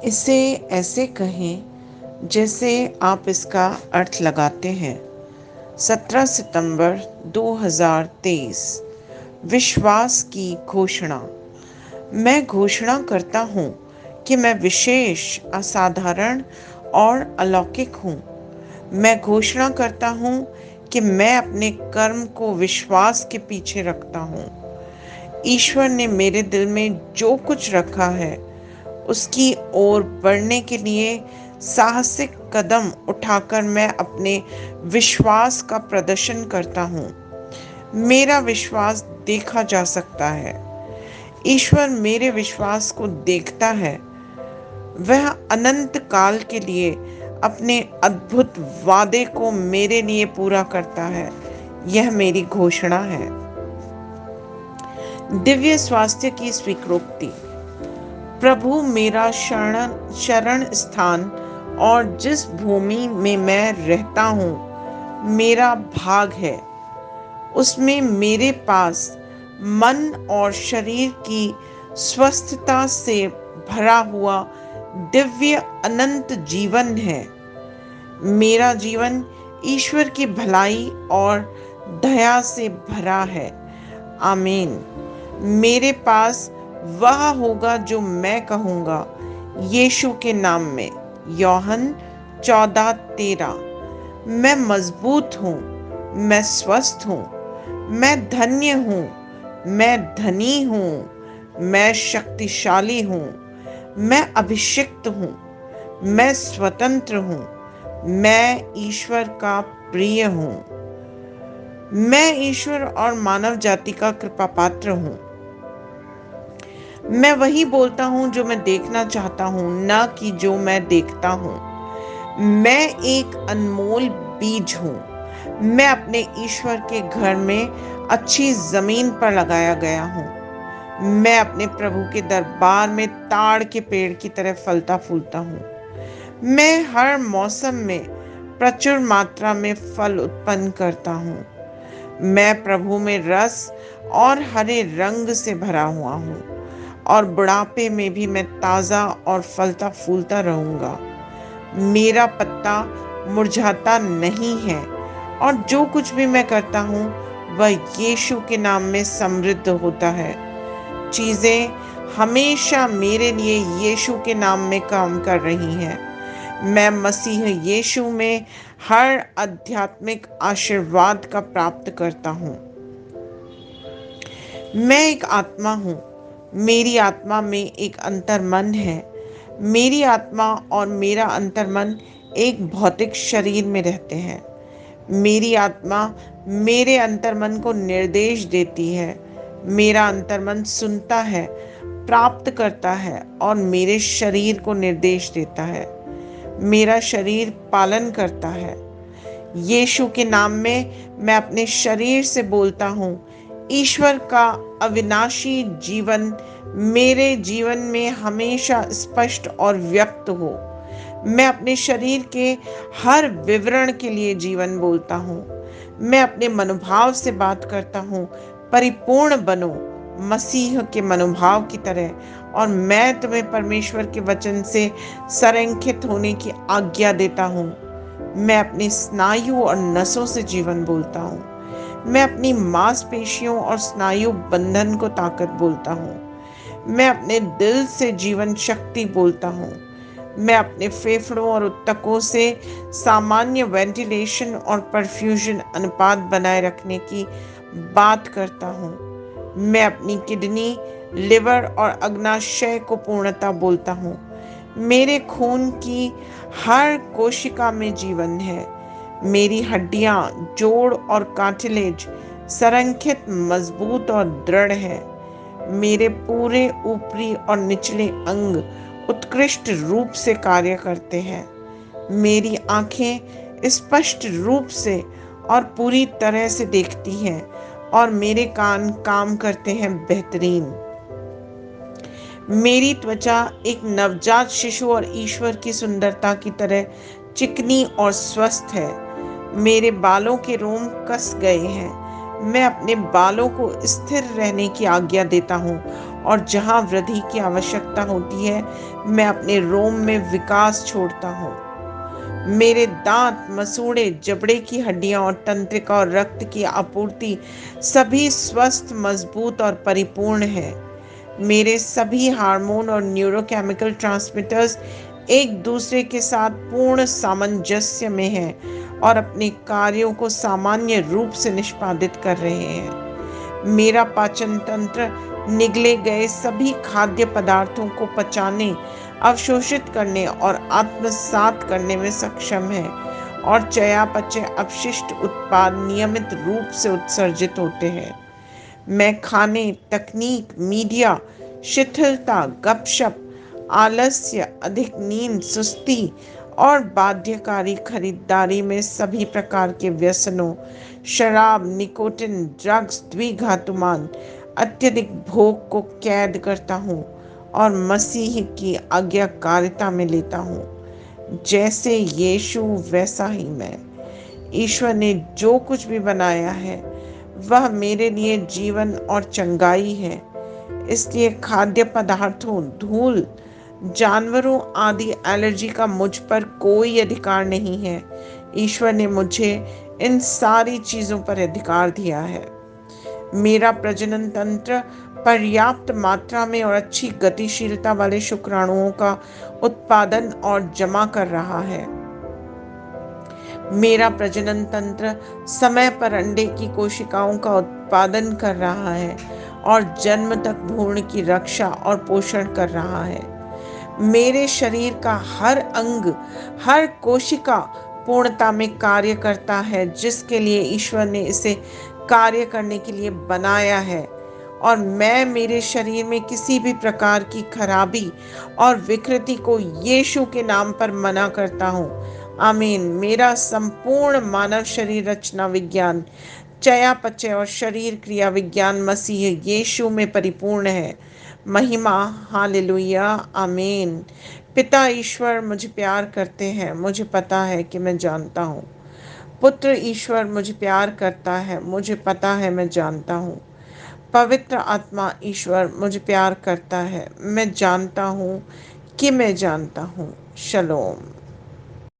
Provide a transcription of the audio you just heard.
इसे ऐसे कहें जैसे आप इसका अर्थ लगाते हैं। 17 सितंबर 2023। विश्वास की घोषणा। मैं घोषणा करता हूँ कि मैं विशेष, असाधारण और अलौकिक हूँ। मैं घोषणा करता हूँ कि मैं अपने कर्म को विश्वास के पीछे रखता हूँ। ईश्वर ने मेरे दिल में जो कुछ रखा है उसकी ओर बढ़ने के लिए साहसिक कदम उठाकर मैं अपने विश्वास का प्रदर्शन करता हूँ। मेरा विश्वास देखा जा सकता है। ईश्वर मेरे विश्वास को देखता है। वह अनंत काल के लिए अपने अद्भुत वादे को मेरे लिए पूरा करता है। यह मेरी घोषणा है। दिव्य स्वास्थ्य की स्वीकृति। प्रभु मेरा शरण स्थान और जिस भूमि में मैं रहता हूँ मेरा भाग है, उसमें मेरे पास मन और शरीर की स्वस्थता से भरा हुआ दिव्य अनंत जीवन है। मेरा जीवन ईश्वर की भलाई और दया से भरा है। आमीन। मेरे पास वह होगा जो मैं कहूँगा, यीशु के नाम में। यूहन्ना 14:13। मैं मजबूत हूँ, मैं स्वस्थ हूँ, मैं धन्य हूँ, मैं धनी हूँ, मैं शक्तिशाली हूँ, मैं अभिषिक्त हूँ, मैं स्वतंत्र हूँ, मैं ईश्वर का प्रिय हूँ। मैं ईश्वर और मानव जाति का कृपा पात्र हूँ। मैं वही बोलता हूँ जो मैं देखना चाहता हूँ, न कि जो मैं देखता हूँ। मैं एक अनमोल बीज हूँ। मैं अपने ईश्वर के घर में अच्छी जमीन पर लगाया गया हूँ। मैं अपने प्रभु के दरबार में ताड़ के पेड़ की तरह फलता फूलता हूँ। मैं हर मौसम में प्रचुर मात्रा में फल उत्पन्न करता हूँ। मैं प्रभु में रस और हरे रंग से भरा हुआ हूँ और बुढ़ापे में भी मैं ताज़ा और फलता फूलता रहूँगा। मेरा पत्ता मुरझाता नहीं है और जो कुछ भी मैं करता हूँ वह यीशु के नाम में समृद्ध होता है। चीज़ें हमेशा मेरे लिए यीशु के नाम में काम कर रही हैं। मैं मसीह यीशु में हर आध्यात्मिक आशीर्वाद का प्राप्त करता हूँ। मैं एक आत्मा हूँ। मेरी आत्मा में एक अंतर्मन है। मेरी आत्मा और मेरा अंतर्मन एक भौतिक शरीर में रहते हैं। मेरी आत्मा मेरे अंतर्मन को निर्देश देती है। मेरा अंतर्मन सुनता है, प्राप्त करता है और मेरे शरीर को निर्देश देता है। मेरा शरीर पालन करता है। यीशु के नाम में मैं अपने शरीर से बोलता हूँ, ईश्वर का अविनाशी जीवन मेरे जीवन में हमेशा स्पष्ट और व्यक्त हो। मैं अपने शरीर के हर विवरण के लिए जीवन बोलता हूँ। मैं अपने मनोभाव से बात करता हूँ, परिपूर्ण बनो मसीह के मनोभाव की तरह। और मैं तुम्हें परमेश्वर के वचन से संरेखित होने की आज्ञा देता हूँ। मैं अपने स्नायु और नसों से जीवन बोलता हूँ। मैं अपनी मांसपेशियों और स्नायु बंधन को ताकत बोलता हूँ। मैं अपने दिल से जीवन शक्ति बोलता हूँ। मैं अपने फेफड़ों और ऊतकों से सामान्य वेंटिलेशन और परफ्यूजन अनुपात बनाए रखने की बात करता हूँ। मैं अपनी किडनी, लिवर और अग्नाशय को पूर्णता बोलता हूँ। मेरे खून की हर कोशिका में जीवन है। मेरी हड्डियां, जोड़ और कार्टिलेज संरेखित, मजबूत और दृढ़ है। मेरे पूरे ऊपरी और निचले अंग उत्कृष्ट रूप से कार्य करते हैं। मेरी आंखें स्पष्ट रूप से और पूरी तरह से देखती हैं और मेरे कान काम करते हैं बेहतरीन। मेरी त्वचा एक नवजात शिशु और ईश्वर की सुंदरता की तरह चिकनी और स्वस्थ है। मेरे बालों के रोम कस गए हैं। मैं अपने बालों को स्थिर रहने की आज्ञा देता हूँ और जहाँ वृद्धि की आवश्यकता होती है, मैं अपने रोम में विकास छोड़ता हूँ। मेरे दांत, मसूड़े, जबड़े की हड्डियां और तंत्रिका और रक्त की आपूर्ति सभी स्वस्थ, मजबूत और परिपूर्ण है। मेरे सभी हार्मोन और न्यूरोकेमिकल ट्रांसमीटर्स एक दूसरे के साथ पूर्ण सामंजस्य में हैं और अपने कार्यों को सामान्य रूप से निष्पादित कर रहे हैं। मेरा पाचन तंत्र निगले गए सभी खाद्य पदार्थों को पचाने, अवशोषित करने और आत्मसात करने में सक्षम है और चयापचय अपशिष्ट उत्पाद नियमित रूप से उत्सर्जित होते हैं। मैं खाने, तकनीक, मीडिया, शिथिलता, गपशप, आलस्य, अधिक नींद, सुस्ती और बाध्यकारी खरीदारी में सभी प्रकार के व्यसनों, शराब, निकोटिन, ड्रग्स, द्विघातुमान, अत्यधिक भोग को कैद करता हूँ और मसीह की आज्ञाकारिता में लेता हूँ। जैसे यीशु वैसा ही मैं। ईश्वर ने जो कुछ भी बनाया है वह मेरे लिए जीवन और चंगाई है। इसलिए खाद्य पदार्थों, धूल, जानवरों आदि एलर्जी का मुझ पर कोई अधिकार नहीं है। ईश्वर ने मुझे इन सारी चीजों पर अधिकार दिया है। मेरा प्रजनन तंत्र पर्याप्त मात्रा में और अच्छी गतिशीलता वाले शुक्राणुओं का उत्पादन और जमा कर रहा है। मेरा प्रजनन तंत्र समय पर अंडे की कोशिकाओं का उत्पादन कर रहा है और जन्म तक भ्रूण की रक्षा और पोषण कर रहा है। मेरे शरीर का हर अंग, हर कोशिका पूर्णता में कार्य करता है जिसके लिए ईश्वर ने इसे कार्य करने के लिए बनाया है। और मैं मेरे शरीर में किसी भी प्रकार की खराबी और विकृति को यीशु के नाम पर मना करता हूँ। आमीन। मेरा संपूर्ण मानव शरीर रचना विज्ञान, चयापचय और शरीर क्रिया विज्ञान मसीह यीशु में परिपूर्ण है। महिमा, हालेलुया, आमीन। पिता ईश्वर मुझे प्यार करते हैं, मुझे पता है कि मैं जानता हूँ। पुत्र ईश्वर मुझे प्यार करता है, मुझे पता है, मैं जानता हूँ। पवित्र आत्मा ईश्वर मुझे प्यार करता है, मैं जानता हूँ कि मैं जानता हूँ। शलोम।